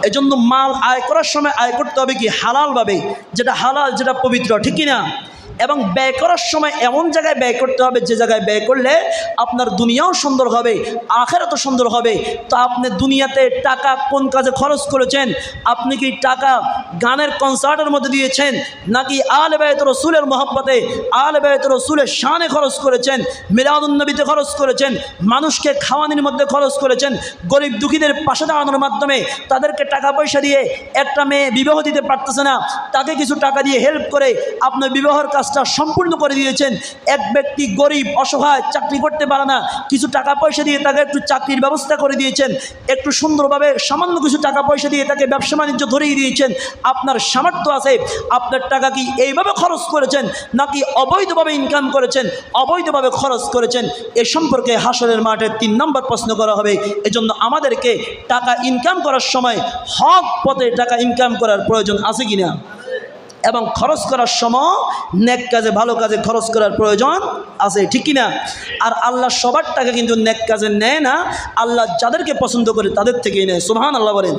এজন্য মাল আয় করার সময় আয় করতে হবে কি হালালভাবে, যেটা হালাল, যেটা পবিত্র, ঠিক কি না? এবং ব্যয় করার সময় এমন জায়গায় ব্যয় করতে হবে যে জায়গায় ব্যয় করলে আপনার দুনিয়াও সুন্দর হবে, আখিরাতও সুন্দর হবে। তো আপনি দুনিয়াতে টাকা কোন কাজে খরচ করেছেন? আপনি কি টাকা গানের কনসার্টের মধ্যে দিয়েছেন, নাকি আলে বাইত রসুলের মহব্বতে, আলে বাইত রসুলের শানে খরচ করেছেন, মিলাদুন নবীতে খরচ করেছেন, মানুষকে খাওয়ানোর মধ্যে খরচ করেছেন, গরিব দুঃখীদের পাশে দাঁড়ানোর মাধ্যমে তাদেরকে টাকা পয়সা দিয়ে, একটা মেয়ে বিবাহ দিতে পারতেছে না, তাকে কিছু টাকা দিয়ে হেল্প করে আপনার বিবাহের কাজটা সম্পূর্ণ করে দিয়েছেন। এক ব্যক্তি গরিব অসহায় চাকরি করতে পারে না, কিছু টাকা পয়সা দিয়ে তাকে একটু চাকরির ব্যবস্থা করে দিয়েছেন, একটু সুন্দরভাবে সামান্য কিছু টাকা পয়সা দিয়ে তাকে ব্যবসা বাণিজ্য ধরিয়ে দিয়েছেন। আপনার সামর্থ্য আছে, আপনার টাকা কি এইভাবে খরচ করেছেন নাকি অবৈধভাবে ইনকাম করেছেন, অবৈধভাবে খরচ করেছেন? এ সম্পর্কে হাসরের মাঠে 3 নম্বর প্রশ্ন করা হবে। এজন্য আমাদেরকে টাকা ইনকাম করার সময় হক পথে টাকা ইনকাম করার প্রয়োজন আছে কিনা, এবং খরচ করার সময় নেক কাজে, ভালো কাজে খরচ করার প্রয়োজন আছে, ঠিক কিনা? আর আল্লাহ সবার টাকা কিন্তু নেক কাজে নেয় না, আল্লাহ যাদেরকে পছন্দ করে তাদের থেকেই নেয়। সুবহানাল্লাহ বলেন।